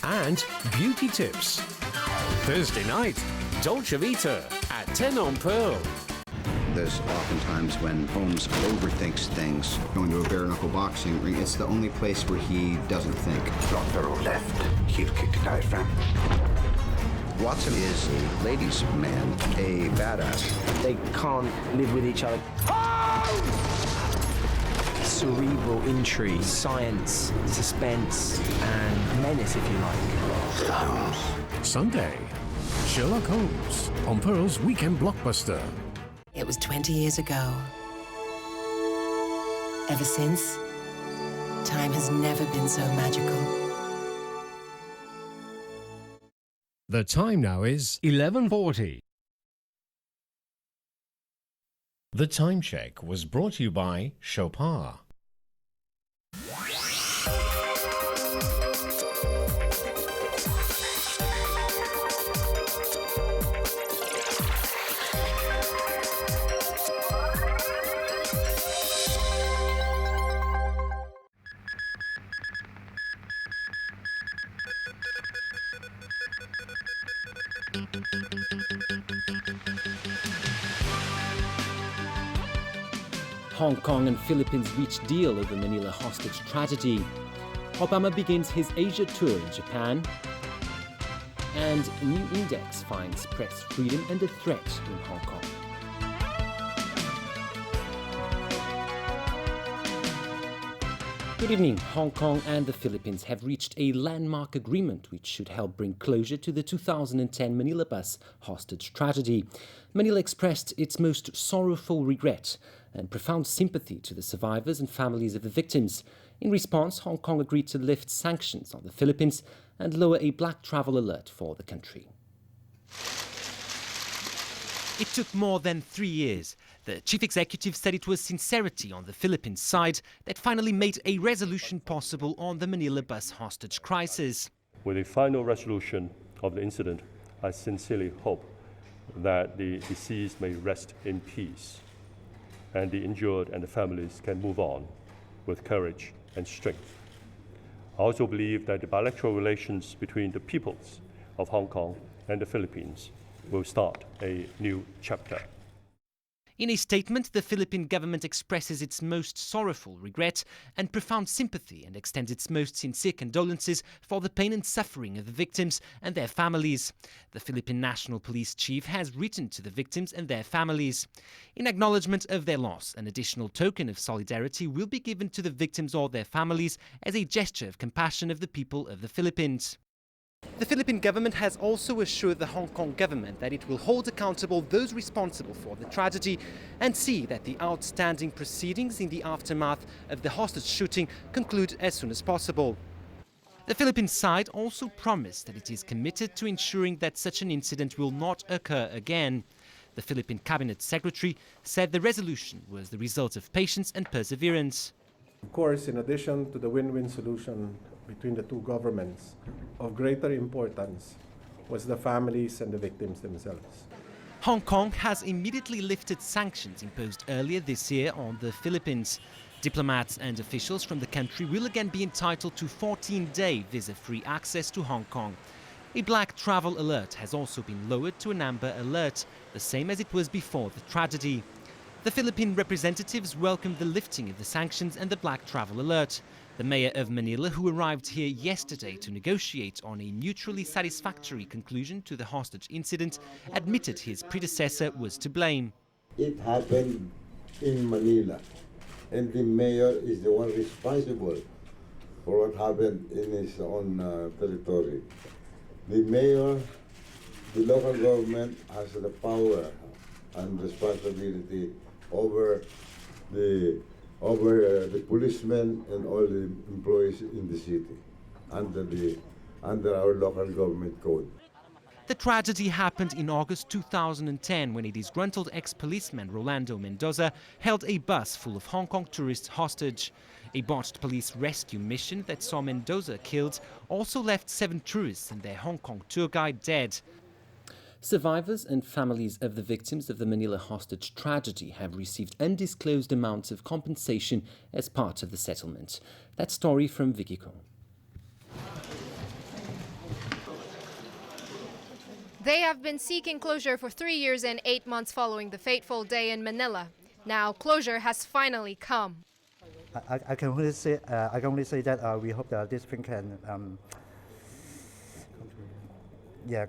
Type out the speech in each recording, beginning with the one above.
and beauty tips. Thursday night, Dolce Vita at 10 on Pearl. There's oftentimes when Holmes overthinks things. Going to a bare-knuckle boxing ring, it's the only place where he doesn't think. Doctor left. He'll kick the diaphragm. Watson is a ladies' man, a badass. They can't live with each other. Cerebral intrigue, science, suspense, and menace, if you like. Sunday, Sherlock Holmes on Pearl's Weekend Blockbuster. It was 20 years ago. Ever since, time has never been so magical. The time now is 11:40. The Time Check was brought to you by Chopin. Hong Kong and Philippines reach deal over Manila hostage tragedy. Obama begins his Asia tour in Japan. And new index finds press freedom under threat in Hong Kong. Good evening. Hong Kong and the Philippines have reached a landmark agreement which should help bring closure to the 2010 Manila bus hostage tragedy. Manila expressed its most sorrowful regret and profound sympathy to the survivors and families of the victims. In response, Hong Kong agreed to lift sanctions on the Philippines and lower a black travel alert for the country. It took more than 3 years. The chief executive said it was sincerity on the Philippines side that finally made a resolution possible on the Manila bus hostage crisis. With a final resolution of the incident, I sincerely hope that the deceased may rest in peace and the injured and the families can move on with courage and strength. I also believe that the bilateral relations between the peoples of Hong Kong and the Philippines will start a new chapter. In a statement, the Philippine government expresses its most sorrowful regret and profound sympathy and extends its most sincere condolences for the pain and suffering of the victims and their families. The Philippine National Police Chief has written to the victims and their families. In acknowledgement of their loss, an additional token of solidarity will be given to the victims or their families as a gesture of compassion of the people of the Philippines. The Philippine government has also assured the Hong Kong government that it will hold accountable those responsible for the tragedy and see that the outstanding proceedings in the aftermath of the hostage shooting conclude as soon as possible. The Philippine side also promised that it is committed to ensuring that such an incident will not occur again. The Philippine Cabinet Secretary said the resolution was the result of patience and perseverance. Of course, in addition to the win-win solution between the two governments, of greater importance was the families and the victims themselves. Hong Kong has immediately lifted sanctions imposed earlier this year on the Philippines. Diplomats and officials from the country will again be entitled to 14-day visa-free access to Hong Kong. A black travel alert has also been lowered to an amber alert, the same as it was before the tragedy. The Philippine representatives welcomed the lifting of the sanctions and the black travel alert. The mayor of Manila, who arrived here yesterday to negotiate on a mutually satisfactory conclusion to the hostage incident, admitted his predecessor was to blame. It happened in Manila, and the mayor is the one responsible for what happened in his own territory. The mayor, the local government has the power and responsibility over the policemen and all the employees in the city under our local government code. The tragedy happened in August 2010 when a disgruntled ex-policeman, Rolando Mendoza, held a bus full of Hong Kong tourists hostage. A botched police rescue mission that saw Mendoza killed also left 7 tourists and their Hong Kong tour guide dead. Survivors and families of the victims of the Manila hostage tragedy have received undisclosed amounts of compensation as part of the settlement. That story from Vicky Ko. They have been seeking closure for 3 years and 8 months following the fateful day in Manila. Now closure has finally come. I can only say that we hope that this thing can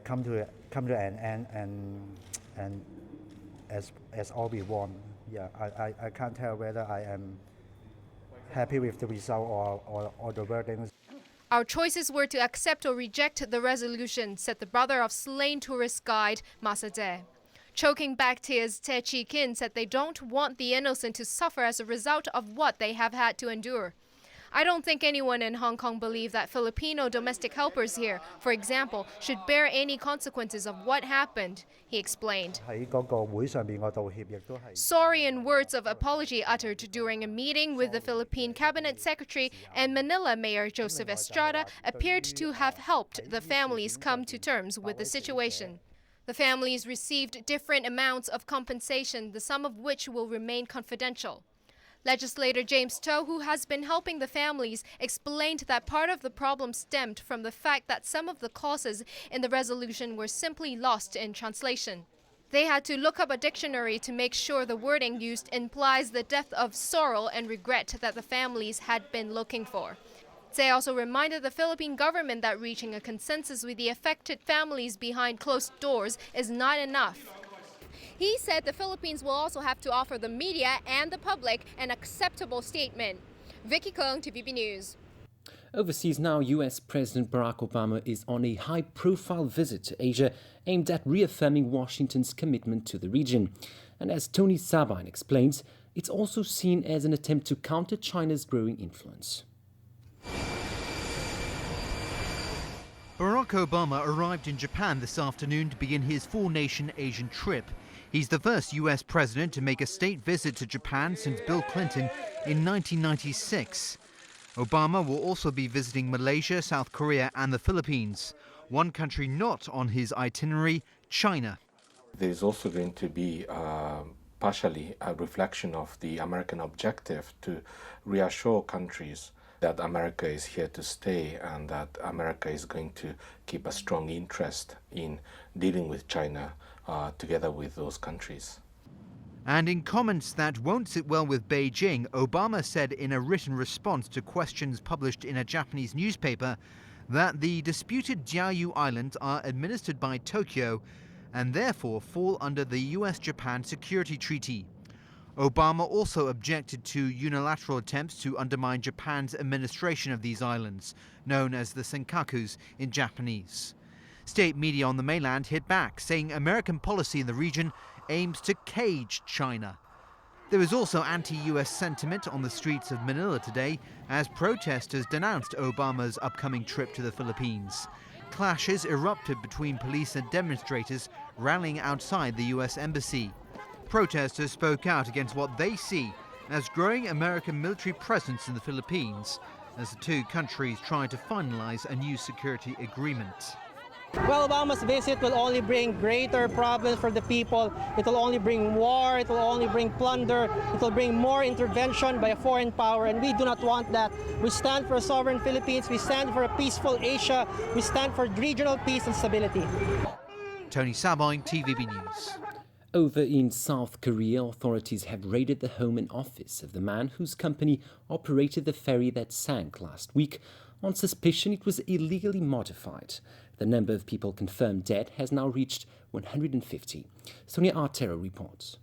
come to an end and as all we want. Yeah, I can't tell whether I am happy with the result or the wordings. Our choices were to accept or reject the resolution, said the brother of slain tourist guide Masade. Choking back tears, Te Chi Kin said they don't want the innocent to suffer as a result of what they have had to endure. I don't think anyone in Hong Kong believes that Filipino domestic helpers here, for example, should bear any consequences of what happened, he explained. Sorry and words of apology uttered during a meeting with the Philippine Cabinet Secretary and Manila Mayor Joseph Estrada appeared to have helped the families come to terms with the situation. The families received different amounts of compensation, the sum of which will remain confidential. Legislator James To, who has been helping the families, explained that part of the problem stemmed from the fact that some of the clauses in the resolution were simply lost in translation. They had to look up a dictionary to make sure the wording used implies the depth of sorrow and regret that the families had been looking for. They also reminded the Philippine government that reaching a consensus with the affected families behind closed doors is not enough. He said the Philippines will also have to offer the media and the public an acceptable statement. Vicky Kung, TVB News. Overseas now, US President Barack Obama is on a high-profile visit to Asia aimed at reaffirming Washington's commitment to the region. And as Tony Sabine explains, it's also seen as an attempt to counter China's growing influence. Barack Obama arrived in Japan this afternoon to begin his four-nation Asian trip. He's the first US president to make a state visit to Japan since Bill Clinton in 1996. Obama will also be visiting Malaysia, South Korea and the Philippines. One country not on his itinerary, China. There is also going to be partially a reflection of the American objective to reassure countries that America is here to stay and that America is going to keep a strong interest in dealing with China together with those countries. And in comments that won't sit well with Beijing, Obama said in a written response to questions published in a Japanese newspaper that the disputed Diaoyu Islands are administered by Tokyo and therefore fall under the US-Japan Security Treaty. Obama also objected to unilateral attempts to undermine Japan's administration of these islands, known as the Senkakus in Japanese. State media on the mainland hit back, saying American policy in the region aims to cage China. There was also anti-US sentiment on the streets of Manila today as protesters denounced Obama's upcoming trip to the Philippines. Clashes erupted between police and demonstrators rallying outside the US embassy. Protesters spoke out against what they see as growing American military presence in the Philippines as the two countries try to finalize a new security agreement. Well, Obama's visit will only bring greater problems for the people. It will only bring war, it will only bring plunder, it will bring more intervention by a foreign power, and we do not want that. We stand for a sovereign Philippines, we stand for a peaceful Asia, we stand for regional peace and stability. Tony Sabine, TVB News. Over in South Korea, authorities have raided the home and office of the man whose company operated the ferry that sank last week on suspicion it was illegally modified. The number of people confirmed dead has now reached 150. Sonia Artero reports.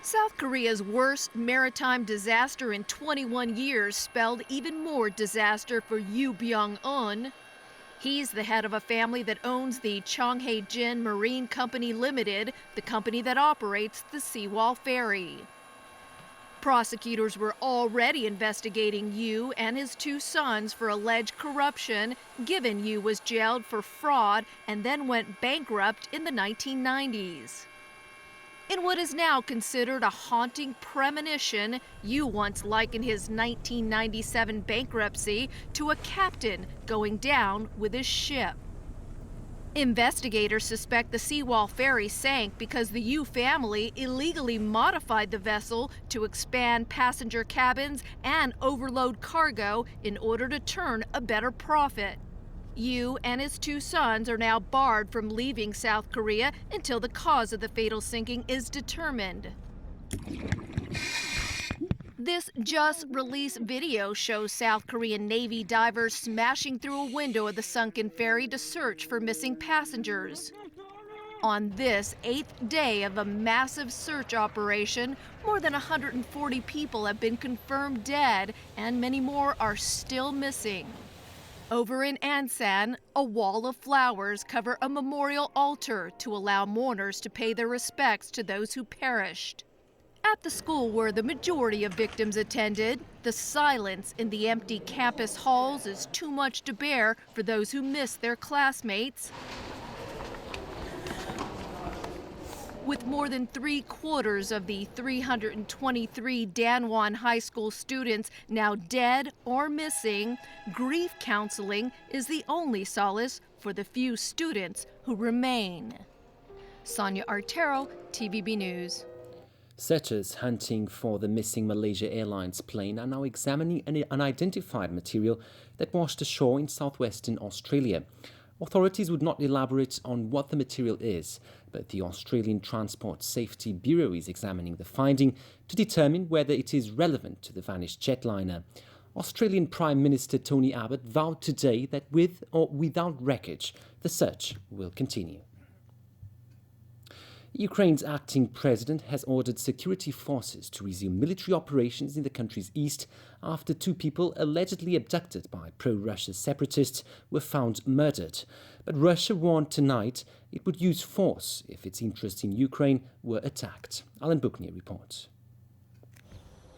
South Korea's worst maritime disaster in 21 years spelled even more disaster for Yoo Byung-eun. He's the head of a family that owns the Chonghae-jin Marine Company Limited, the company that operates the Seawall Ferry. Prosecutors were already investigating Yoo and his two sons for alleged corruption, given Yoo was jailed for fraud and then went bankrupt in the 1990s. In what is now considered a haunting premonition, Yoo once likened his 1997 bankruptcy to a captain going down with his ship. Investigators suspect the Seawall ferry sank because the Yoo family illegally modified the vessel to expand passenger cabins and overload cargo in order to turn a better profit. Yu and his 2 sons are now barred from leaving South Korea until the cause of the fatal sinking is determined. This just-released video shows South Korean Navy divers smashing through a window of the sunken ferry to search for missing passengers. On this 8th day of a massive search operation, more than 140 people have been confirmed dead and many more are still missing. Over in Ansan, a wall of flowers cover a memorial altar to allow mourners to pay their respects to those who perished. At the school where the majority of victims attended, the silence in the empty campus halls is too much to bear for those who miss their classmates. With more than 3/4 of the 323 Danwon High School students now dead or missing, grief counseling is the only solace for the few students who remain. Sonia Artero, TVB News. Searchers hunting for the missing Malaysia Airlines plane are now examining an unidentified material that washed ashore in southwestern Australia. Authorities would not elaborate on what the material is, but the Australian Transport Safety Bureau is examining the finding to determine whether it is relevant to the vanished jetliner. Australian Prime Minister Tony Abbott vowed today that with or without wreckage, the search will continue. Ukraine's acting president has ordered security forces to resume military operations in the country's east after 2 people allegedly abducted by pro-Russia separatists were found murdered. But Russia warned tonight it would use force if its interests in Ukraine were attacked. Alan Buchner reports.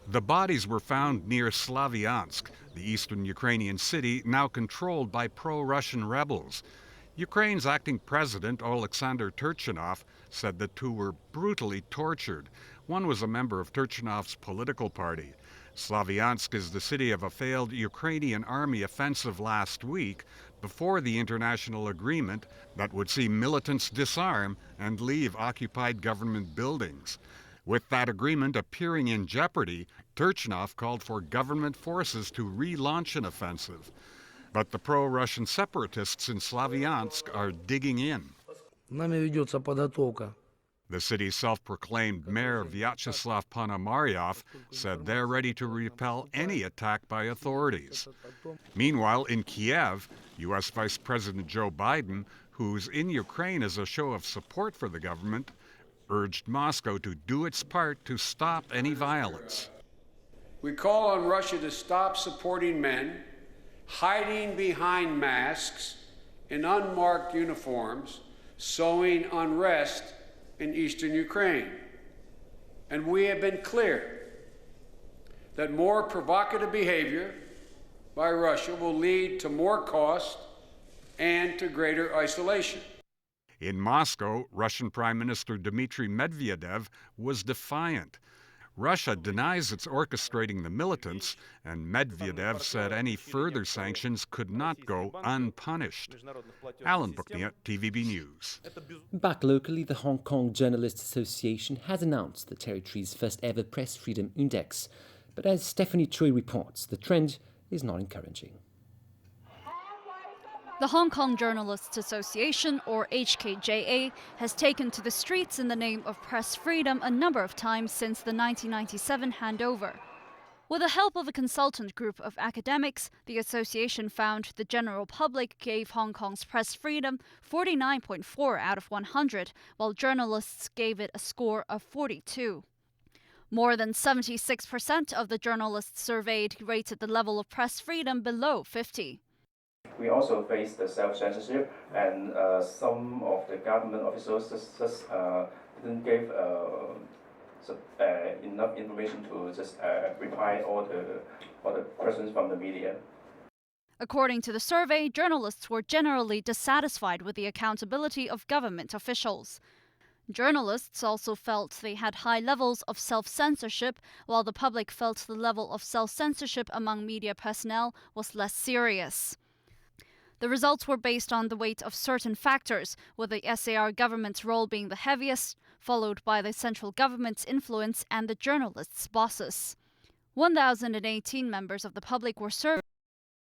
The bodies were found near Slavyansk, the eastern Ukrainian city now controlled by pro-Russian rebels. Ukraine's acting president, Alexander Turchinov, said the 2 were brutally tortured. One was a member of Turchinov's political party. Slavyansk is the city of a failed Ukrainian army offensive last week before the international agreement that would see militants disarm and leave occupied government buildings. With that agreement appearing in jeopardy, Turchinov called for government forces to relaunch an offensive. But the pro-Russian separatists in Slavyansk are digging in. The city's self-proclaimed mayor Vyacheslav Ponomaryov said they're ready to repel any attack by authorities. Meanwhile, in Kiev, U.S. Vice President Joe Biden, who's in Ukraine as a show of support for the government, urged Moscow to do its part to stop any violence. We call on Russia to stop supporting men hiding behind masks in unmarked uniforms, sowing unrest in eastern Ukraine. And we have been clear that more provocative behavior by Russia will lead to more cost and to greater isolation. In Moscow, Russian Prime Minister Dmitry Medvedev was defiant. Russia denies it's orchestrating the militants, and Medvedev said any further sanctions could not go unpunished. Alan Buchner, TVB News. Back locally, the Hong Kong Journalists Association has announced the territory's first ever Press Freedom Index. But as Stephanie Choi reports, the trend is not encouraging. The Hong Kong Journalists Association, or HKJA, has taken to the streets in the name of press freedom a number of times since the 1997 handover. With the help of a consultant group of academics, the association found the general public gave Hong Kong's press freedom 49.4 out of 100, while journalists gave it a score of 42. More than 76% of the journalists surveyed rated the level of press freedom below 50. We also face the self-censorship, and some of the government officials just didn't give enough information to just reply all the questions from the media. According to the survey, journalists were generally dissatisfied with the accountability of government officials. Journalists also felt they had high levels of self-censorship, while the public felt the level of self-censorship among media personnel was less serious. The results were based on the weight of certain factors, with the SAR government's role being the heaviest, followed by the central government's influence and the journalists' bosses. 1,018 members of the public were surveyed.